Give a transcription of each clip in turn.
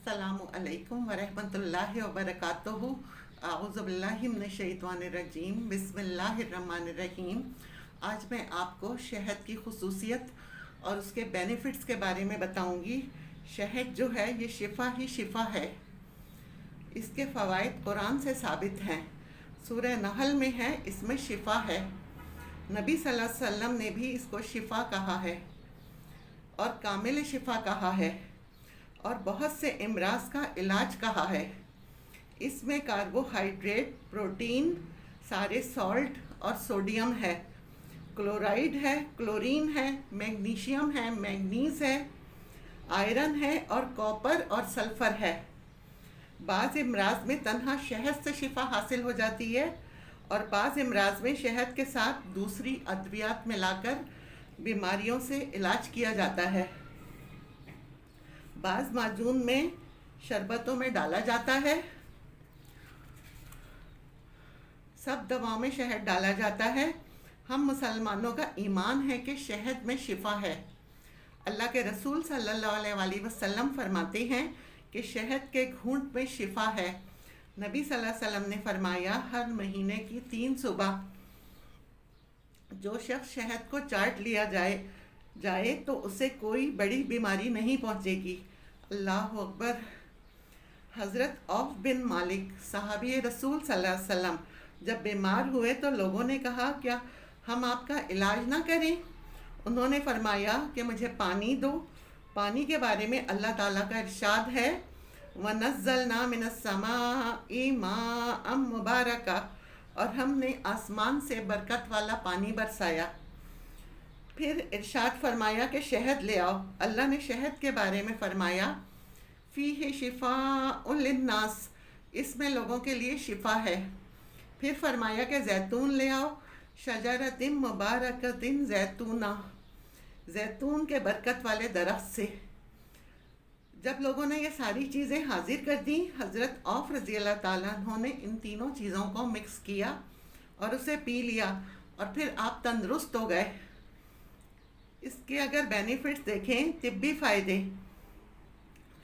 अस्सलामु अलैकुम वरहमतुल्लाहि वबरकातुहू। आऊज़ु बिल्लाहि मिनश शैतानिर रजीम। बिस्मिल्लाहिर रहमानिर रहीम। आज मैं आपको शहद की खुसूसियत और उसके बेनिफिट्स के बारे में बताऊंगी। शहद जो है ये शिफ़ा ही शिफ़ा है। इसके फ़वाइद कुरान से साबित हैं। सूरह नहल में है, इसमें शिफ़ा है। नबी सल्लल्लाहु अलैहि वसल्लम ने भी इसको शिफ़ा कहा है और कामिल शिफ़ा कहा है और बहुत से इमराज का इलाज कहा है। इसमें कार्बोहाइड्रेट, प्रोटीन, सारे सॉल्ट और सोडियम है, क्लोराइड है, क्लोरीन है, मैग्नीशियम है, मैंगनीज है, आयरन है और कॉपर और सल्फ़र है। बाज़ इमराज में तन्हा शहद से शिफा हासिल हो जाती है और बाज़ इमराज में शहद के साथ दूसरी अद्वियात मिलाकर बीमारियों से इलाज किया जाता है। बाज़ माजून में, शरबतों में डाला जाता है। सब दवाओं में शहद डाला जाता है। हम मुसलमानों का ईमान है कि शहद में शिफ़ा है। अल्लाह के रसूल सल्लल्लाहु अलैहि वसल्लम फरमाते हैं कि शहद के घूंट में शिफ़ा है। नबी सल्लल्लाहु अलैहि वसल्लम ने फरमाया, हर महीने की 3 सुबह जो शख्स शहद को चाट लिया जाए तो उसे कोई बड़ी बीमारी नहीं पहुंचेगी। अल्लाह अकबर। हज़रत औफ बिन मालिक सहाबी रसूल सल्लल्लाहु अलैहि वसल्लम जब बीमार हुए तो लोगों ने कहा, क्या हम आपका इलाज ना करें? उन्होंने फरमाया कि मुझे पानी दो। पानी के बारे में अल्लाह ताला का इरशाद है, वनज़्ज़लना मिनस्समाई माअम मुबारका, और हमने आसमान से बरकत वाला पानी बरसाया। फिर इरशाद फरमाया कि शहद ले आओ। अल्लाह ने शहद के बारे में फरमाया, फ़ीहि शिफ़ाउन लिन्नास, इसमें लोगों के लिए शिफ़ा है। फिर फरमाया कि जैतून ले आओ, शजरतिन मुबारकतिन जैतूना, जैतून के बरकत वाले दरख्त से। जब लोगों ने ये सारी चीज़ें हाजिर कर दी, हज़रत औफ रज़ी अल्लाह ताला अन्हु ने इन तीनों चीज़ों को मिक्स किया और उसे पी लिया और फिर आप तंदुरुस्त हो गए। इसके अगर बेनिफिट्स देखें, तिब्बी फ़ायदे,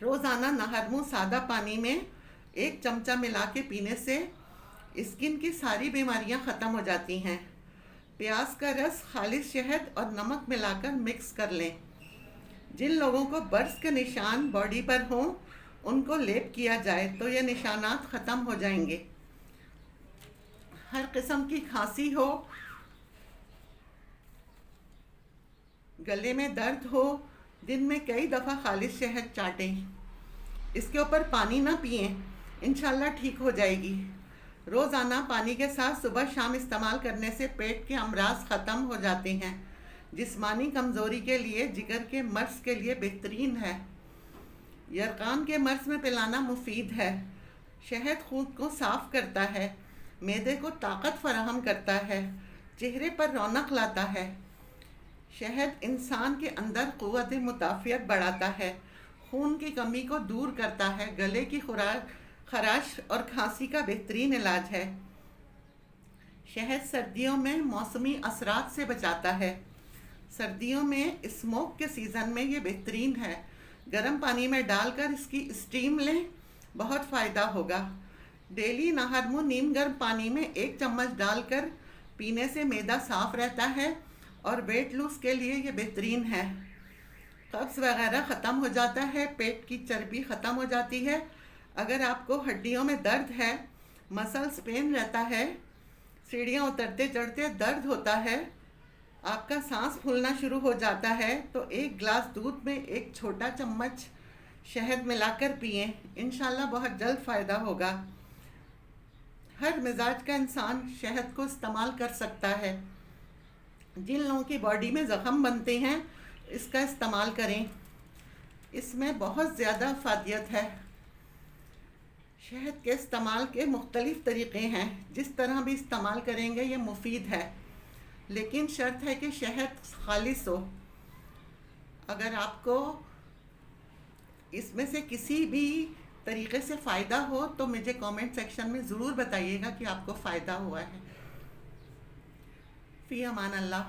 रोज़ाना नहर मुँह सादा पानी में 1 चमचा मिला के पीने से स्किन की सारी बीमारियां ख़त्म हो जाती हैं। प्याज का रस, खालिस शहद और नमक मिलाकर मिक्स कर लें। जिन लोगों को बर्स के निशान बॉडी पर हों उनको लेप किया जाए तो ये निशानात ख़त्म हो जाएंगे। हर किस्म की खांसी हो, गले में दर्द हो, दिन में कई दफ़ा खालिस शहद चाटें। इसके ऊपर पानी ना पिएं, इंशाल्लाह ठीक हो जाएगी। रोज़ाना पानी के साथ सुबह शाम इस्तेमाल करने से पेट के अमराज ख़त्म हो जाते हैं। जिस्मानी कमज़ोरी के लिए, जिगर के मर्ज़ के लिए बेहतरीन है। यरकान के मर्ज़ में पिलाना मुफीद है। शहद खून को साफ़ करता है, मैदे को ताकत फराहम करता है, चेहरे पर रौनक लाता है। शहद इंसान के अंदर क़ुव्वत मुदाफ़ियत बढ़ाता है, खून की कमी को दूर करता है, गले की खराश और खांसी का बेहतरीन इलाज है। शहद सर्दियों में मौसमी असरात से बचाता है। सर्दियों में स्मोक के सीज़न में ये बेहतरीन है। गर्म पानी में डालकर इसकी स्टीम लें, बहुत फ़ायदा होगा। डेली नहर मुँह नीम गर्म पानी में 1 चम्मच डालकर पीने से मैदा साफ़ रहता है और वेट लूज़ के लिए ये बेहतरीन है। कब्ज़ वगैरह ख़त्म हो जाता है, पेट की चर्बी ख़त्म हो जाती है। अगर आपको हड्डियों में दर्द है, मसल्स पेन रहता है, सीढ़ियाँ उतरते चढ़ते दर्द होता है, आपका सांस फूलना शुरू हो जाता है, तो 1 गिलास दूध में 1 छोटा चम्मच शहद मिलाकर पिएं। इंशाल्लाह बहुत जल्द फ़ायदा होगा। हर मिजाज का इंसान शहद को इस्तेमाल कर सकता है। जिन लोगों की बॉडी में ज़ख़म बनते हैं, इसका इस्तेमाल करें। इसमें बहुत ज़्यादा फ़ायदियत है। शहद के इस्तेमाल के मुख्तलिफ़ तरीक़े हैं, जिस तरह भी इस्तेमाल करेंगे ये मुफीद है, लेकिन शर्त है कि शहद खालिस हो। अगर आपको इसमें से किसी भी तरीक़े से फ़ायदा हो तो मुझे कमेंट सेक्शन में ज़रूर बताइएगा कि आपको फ़ायदा हुआ है। फ़ी अमान अल्लाह।